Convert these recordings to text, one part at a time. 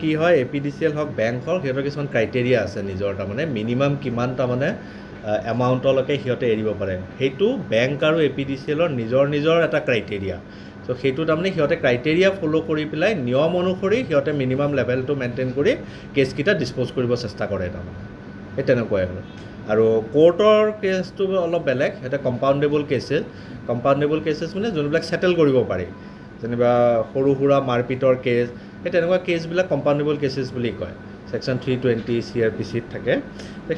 কি হয় APDCL হওক বেংক হওক সিহঁতৰ কিছুমান ক্ৰাইটেৰিয়া আছে নিজৰ তাৰমানে মিনিমাম কিমান তাৰমানে এমাউণ্টলৈকে সিহঁতে এৰিব পাৰে সেইটো বেংক আৰু APDCLৰ নিজৰ এটা ক্ৰাইটেৰিয়া চ' সেইটো তাৰমানে সিহঁতে ক্ৰাইটেৰিয়া ফ'ল' কৰি পেলাই নিয়ম অনুসৰি সিহঁতে মিনিমাম লেভেলটো মেইনটেইন কৰি কেছকেইটা ডিছপ'জ কৰিব চেষ্টা কৰে তাৰমানে সেই তেনেকুৱাই আৰু কোৰ্টৰ কেছটো অলপ বেলেগ সিহঁতে কম্পাউণ্ডেবল কেছেছ মানে যোনবিলাক ছেটেল কৰিব পাৰি যেনিবা সৰু সুৰা মাৰপিটৰ কেছ সেই তেনেকুৱা কেছবিলাক কম্পাউণ্ডেবল কেছেছ বুলি কয় সেকশ্যন 320 CRPCত থাকে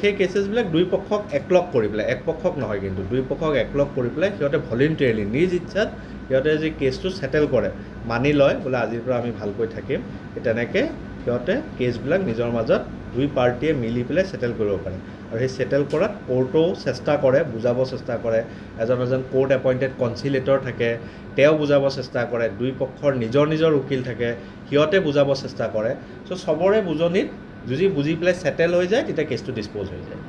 সেই কেছেছবিলাক দুই পক্ষক একলগ কৰি পেলাই এক পক্ষক নহয় কিন্তু দুই পক্ষক একলগ কৰি পেলাই সিহঁতে ভলেণ্টিয়াৰলি নিজ ইচ্ছাত সিহঁতে যে কেছটো ছেটেল কৰে মানি লয় বোলে আজিৰ পৰা আমি ভালকৈ থাকিম তেনেকৈ সিহঁতে কেছবিলাক নিজৰ মাজত দুই পাৰ্টিয়ে মিলি পেলাই ছেটেল কৰিব পাৰে আৰু সেই ছেটেল কৰাত কোৰ্টেও চেষ্টা কৰে বুজাব চেষ্টা কৰে এজন কোৰ্ট এপইণ্টেড কনচিলেটৰ থাকে তেওঁ বুজাব চেষ্টা কৰে দুই পক্ষৰ নিজৰ উকিল থাকে সিহঁতে বুজাব চেষ্টা কৰে চ' চবৰে বুজনিত যদি বুজি পেলাই ছেটেল হৈ যায় তেতিয়া কেছটো ডিছপ'জ হৈ যায়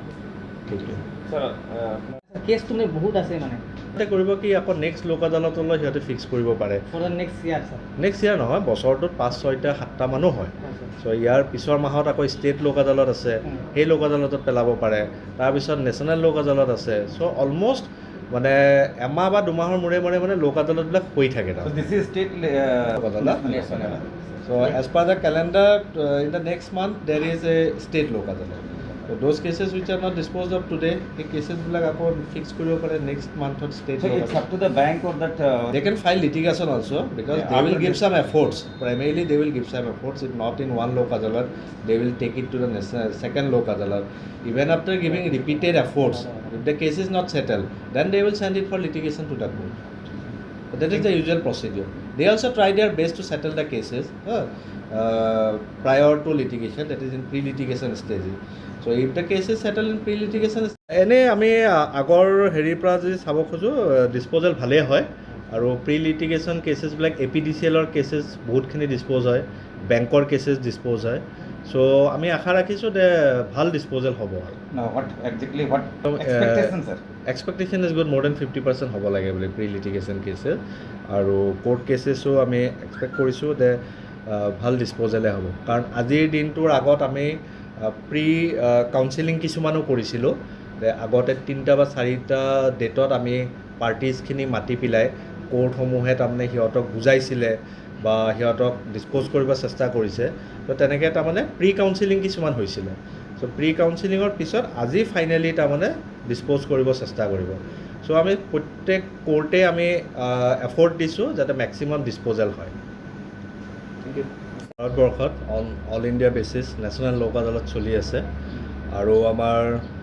কেছটো মানে বহুত আছে মানে সিহঁতে কৰিব কি আকৌ নেক্সট লোক আদালতলৈ সিহঁতে ফিক্স কৰিব পাৰে নেক্সট ইয়াৰ নহয় বছৰটোত 5-6টা 7টা মানুহ হয় চ' ইয়াৰ পিছৰ মাহত আকৌ ষ্টেট লোক আদালত আছে সেই লোক আদালতত পেলাব পাৰে তাৰপিছত নেশ্যনেল লোক আদালত আছে চ' অলমষ্ট মানে এমাহ বা দুমাহৰ মূৰে মানে লোক আদালতবিলাক হৈ থাকে so' as per the calendar in the next month there is a state Lok Adalat So those cases which are not disposed of today, the cases will go fix next month or state. So it's up to the bank or that. They can file litigation also because they will give some efforts. Primarily, they will give some efforts. If not in one local adalat, they will take it to the second local adalat. Even after giving repeated efforts, if the case is not settled, then they will send it for litigation to the court. But that is the usual procedure. They also try their best to settle the cases prior to litigation, that is in pre-litigation stage. So if the case is settled in pre-litigation, এনে আমি আগৰ হেৰিৰ পৰা যদি চাব খোজোঁ disposal ভালেই হয় আৰু প্ৰি-লিটিগেশ্যন কেছেছবিলাক APDCLৰ কেছেছ বহুতখিনি ডিছপ'জ হয় বেংকৰ কেছেছ ডিছপ'জ হয় চ' আমি আশা ৰাখিছোঁ যে ভাল ডিছপ'জেল হ'ব আৰু এক্সপেক্টেশ্যন ইজ গুড মোৰ দেন 50% হ'ব লাগে বুলি প্ৰি-লিটিগেশ্যন কেছেছ আৰু কোৰ্ট কেছেছো আমি এক্সপেক্ট কৰিছোঁ যে ভাল ডিছপ'জেলে হ'ব কাৰণ আজিৰ দিনটোৰ আগত আমি প্ৰি কাউন্সেলিং কিছুমানো কৰিছিলোঁ যে আগতে 3টা বা 4টা ডেটত আমি পাৰ্টিজখিনি মাতি পেলাই কোৰ্টসমূহে তাৰমানে সিহঁতক বুজাইছিলে বা সিহঁতক ডিছপ'জ কৰিব চেষ্টা কৰিছে তো তেনেকৈ তাৰমানে প্ৰি কাউন্সেলিং কিছুমান হৈছিলে চ' প্ৰি কাউন্সেলিঙৰ পিছত আজি ফাইনেলি তাৰমানে ডিছপ'জ কৰিব চেষ্টা কৰিব চ' আমি প্ৰত্যেক কোৰ্টে আমি এফৰ্ট দিছোঁ যাতে মেক্সিমাম ডিছপ'জেল হয় ভাৰতবৰ্ষত অল ইণ্ডিয়া বেচিছ নেশ্যনেল লোক আদালত চলি আছে আৰু আমাৰ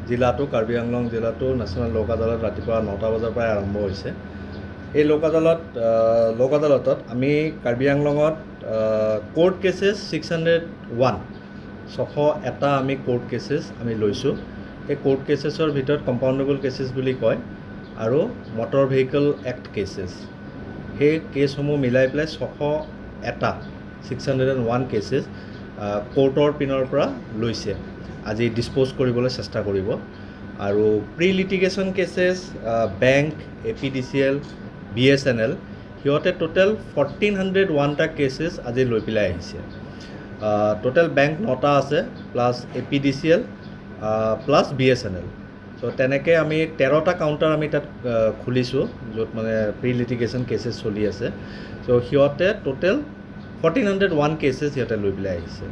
জিলাটো কাৰ্বি আংলং জিলাটো নেশ্যনেল লোক আদালত ৰাতিপুৱা 9টা বজাৰ পৰাই আৰম্ভ হৈছে এই লোক আদালতত আমি কাৰ্বি আংলঙত কোৰ্ট কেছেছ 601 আমি কোৰ্ট কেছেছ আমি লৈছোঁ এই কোৰ্ট কেছেছৰ ভিতৰত কম্পাউণ্ডেবল কেছেছ বুলি কয় আৰু মটৰ ভেহিকল এক্ট কেছেছ সেই কেছসমূহ মিলাই পেলাই 601 কেছেছ কোৰ্টৰ পিনৰ পৰা লৈছে আজি ডিছপ'জ কৰিবলৈ চেষ্টা কৰিব আৰু pre litigation cases bank APDCL BSNL সিহঁতে টোটেল 1401টা কেছেছ আজি লৈ পেলাই আহিছে টোটেল বেংক 9টা আছে প্লাছ APDCL প্লাছ BSNL চ' তেনেকৈ আমি 13টা কাউণ্টাৰ আমি তাত খুলিছোঁ য'ত মানে প্ৰি লিটিগেশ্যন কেছেছ চলি আছে চ' সিহঁতে টোটেল 1401 কেছেছ সিহঁতে লৈ পেলাই আহিছে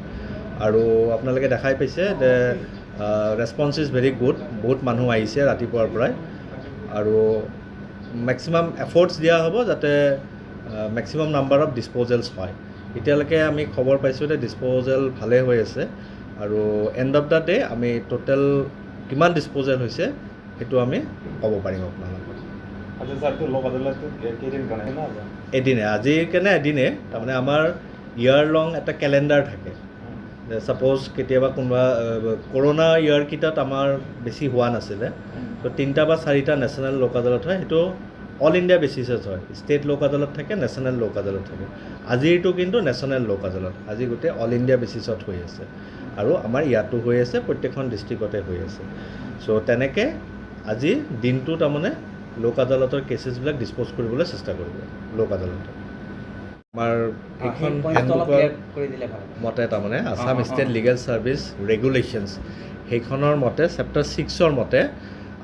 আৰু আপোনালোকে দেখাই পাইছে যে ৰেছপন্স ইজ ভেৰি গুড বহুত মানুহ আহিছে ৰাতিপুৱাৰ পৰাই আৰু মেক্সিমাম এফৰ্টছ দিয়া হ'ব যাতে মেক্সিমাম নাম্বাৰ অফ ডিছপ'জেলছ হয় এতিয়ালৈকে আমি খবৰ পাইছোঁ যে ডিছপ'জেল ভালে হৈ আছে আৰু এণ্ড অফ দ্য ডে আমি টোটেল কিমান ডিছপ'জেল হৈছে সেইটো আমি ক'ব পাৰিম আপোনালোকক এদিনে আজিৰ কাৰণে এদিনে তাৰমানে আমাৰ ইয়াৰ লং এটা কেলেণ্ডাৰ থাকে ছাপ'জ কেতিয়াবা কোনোবা কৰোণা ইয়াৰকেইটাত আমাৰ বেছি হোৱা নাছিলে তো 3টা বা 4টা নেশ্যনেল লোক আদালত হয় সেইটো অল ইণ্ডিয়া বেচিছত হয় ষ্টেট লোক আদালত থাকে নেশ্যনেল লোক আদালত থাকে আজিৰটো কিন্তু নেশ্যনেল লোক আদালত আজি গোটেই অল ইণ্ডিয়া বেচিছত হৈ আছে আৰু আমাৰ ইয়াতো হৈ আছে প্ৰত্যেকখন ডিষ্ট্ৰিক্টতে হৈ আছে চ' তেনেকৈ আজি দিনটো তাৰমানে লোক আদালতৰ কেছেছবিলাক ডিছপ'জ কৰিবলৈ চেষ্টা কৰিব লোক আদালতে আমাৰ এইখন পইণ্টটো অলপ হেণ্ডবুকৰ ক্লিয়াৰ কৰি দিলে ভাল হ'ব। মতে তাৰমানে আছাম অঁ, ষ্টেট অঁ। লিগেল ছাৰ্ভিচ ৰেগুলেশ্যনছ সেইখনৰ মতে চেপ্টাৰ 6ৰ মতে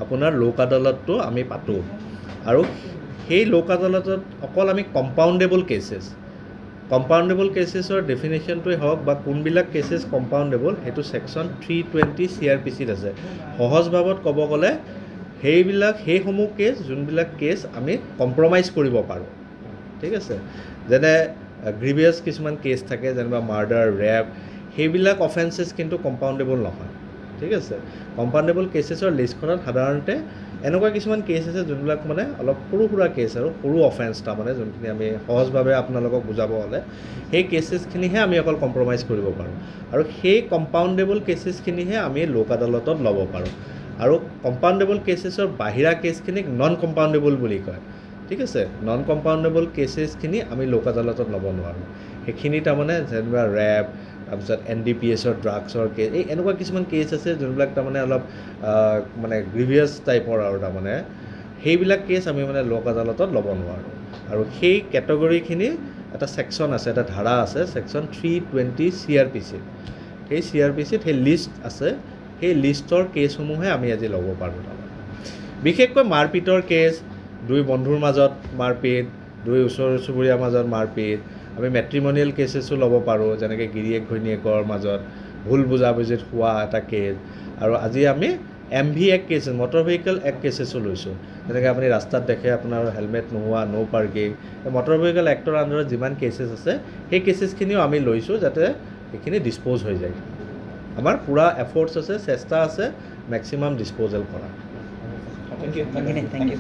আপোনাৰ লোক আদালতটো আমি পাতোঁ আৰু সেই লোক আদালতত অকল আমি কম্পাউণ্ডেবল কেছেছৰ ডেফিনেশ্যনটোৱে হওক বা কোনবিলাক কেছেছ কম্পাউণ্ডেবল সেইটো ছেকশ্যন 320 CRPCত আছে। সহজভাৱত ক'ব গ'লে সেইসমূহ কেছ যোনবিলাক কেছ আমি কম্প্ৰমাইজ কৰিব পাৰোঁ, ঠিক আছে। যেনে গ্ৰিভিয়াছ কিছুমান কেছ থাকে যেনিবা মাৰ্ডাৰ ৰেপ সেইবিলাক অফেন্সেছ কিন্তু কম্পাউণ্ডেবল নহয়, ঠিক আছে। কম্পাউণ্ডেবল কেছেছৰ লিষ্টখনত সাধাৰণতে এনেকুৱা কিছুমান কেছ আছে যোনবিলাক মানে অলপ সৰু সুৰা কেছ আৰু সৰু অফেন্স তাৰমানে যোনখিনি আমি সহজভাৱে আপোনালোকক বুজাব হ'লে সেই কেছেছখিনিহে আমি অকল কম্প্ৰমাইজ কৰিব পাৰোঁ আৰু সেই কম্পাউণ্ডেবল কেছেছখিনিহে আমি লোক আদালতত ল'ব পাৰোঁ আৰু কম্পাউণ্ডেবল কেছেছৰ বাহিৰা কেছখিনিক নন কম্পাউণ্ডেবল বুলি কয়, ঠিক আছে। নন কম্পাউণ্ডেবল কেছেছখিনি আমি লোক আদালতত ল'ব নোৱাৰোঁ। সেইখিনি তাৰমানে যেনিবা ৰেপ তাৰপিছত NDPSৰ ড্ৰাগছৰ কেছ এনেকুৱা কিছুমান কেছ আছে যোনবিলাক তাৰমানে অলপ মানে গ্ৰিভিয়াছ টাইপৰ আৰু তাৰমানে সেইবিলাক কেছ আমি মানে লোক আদালতত ল'ব নোৱাৰোঁ আৰু সেই কেটেগৰীখিনি এটা ছেকশ্যন আছে, এটা ধাৰা আছে ছেকশ্যন 320 CRPCত। সেই CRPCত সেই লিষ্ট আছে, সেই লিষ্টৰ কেছসমূহে আমি আজি ল'ব পাৰোঁ তাৰমানে। বিশেষকৈ মাৰপিটৰ কেছ, দুই বন্ধুৰ মাজত মাৰপিট, দুই ওচৰ চুবুৰীয়াৰ মাজত মাৰপিট, আমি মেট্ৰিমনিয়েল কেছেছো ল'ব পাৰোঁ যেনেকৈ গিৰিয়েক ঘৈণীয়েকৰ মাজত ভুল বুজাবুজিত হোৱা এটা কেছ আৰু আজি আমি MV act cases motor vehicle act কেছেছো লৈছোঁ। যেনেকৈ আপুনি ৰাস্তাত দেখে আপোনাৰ হেলমেট নোহোৱা ন' পাৰ্কিং মটৰ ভেহিকেল এক্টৰ আণ্ডাৰত যিমান কেছেছ আছে সেই কেছেছখিনিও আমি লৈছোঁ যাতে সেইখিনি ডিছপ'জ হৈ যায়। আমাৰ পূৰা এফৰ্টছ আছে, চেষ্টা আছে মেক্সিমাম ডিছপ'জেল কৰা। Thank U.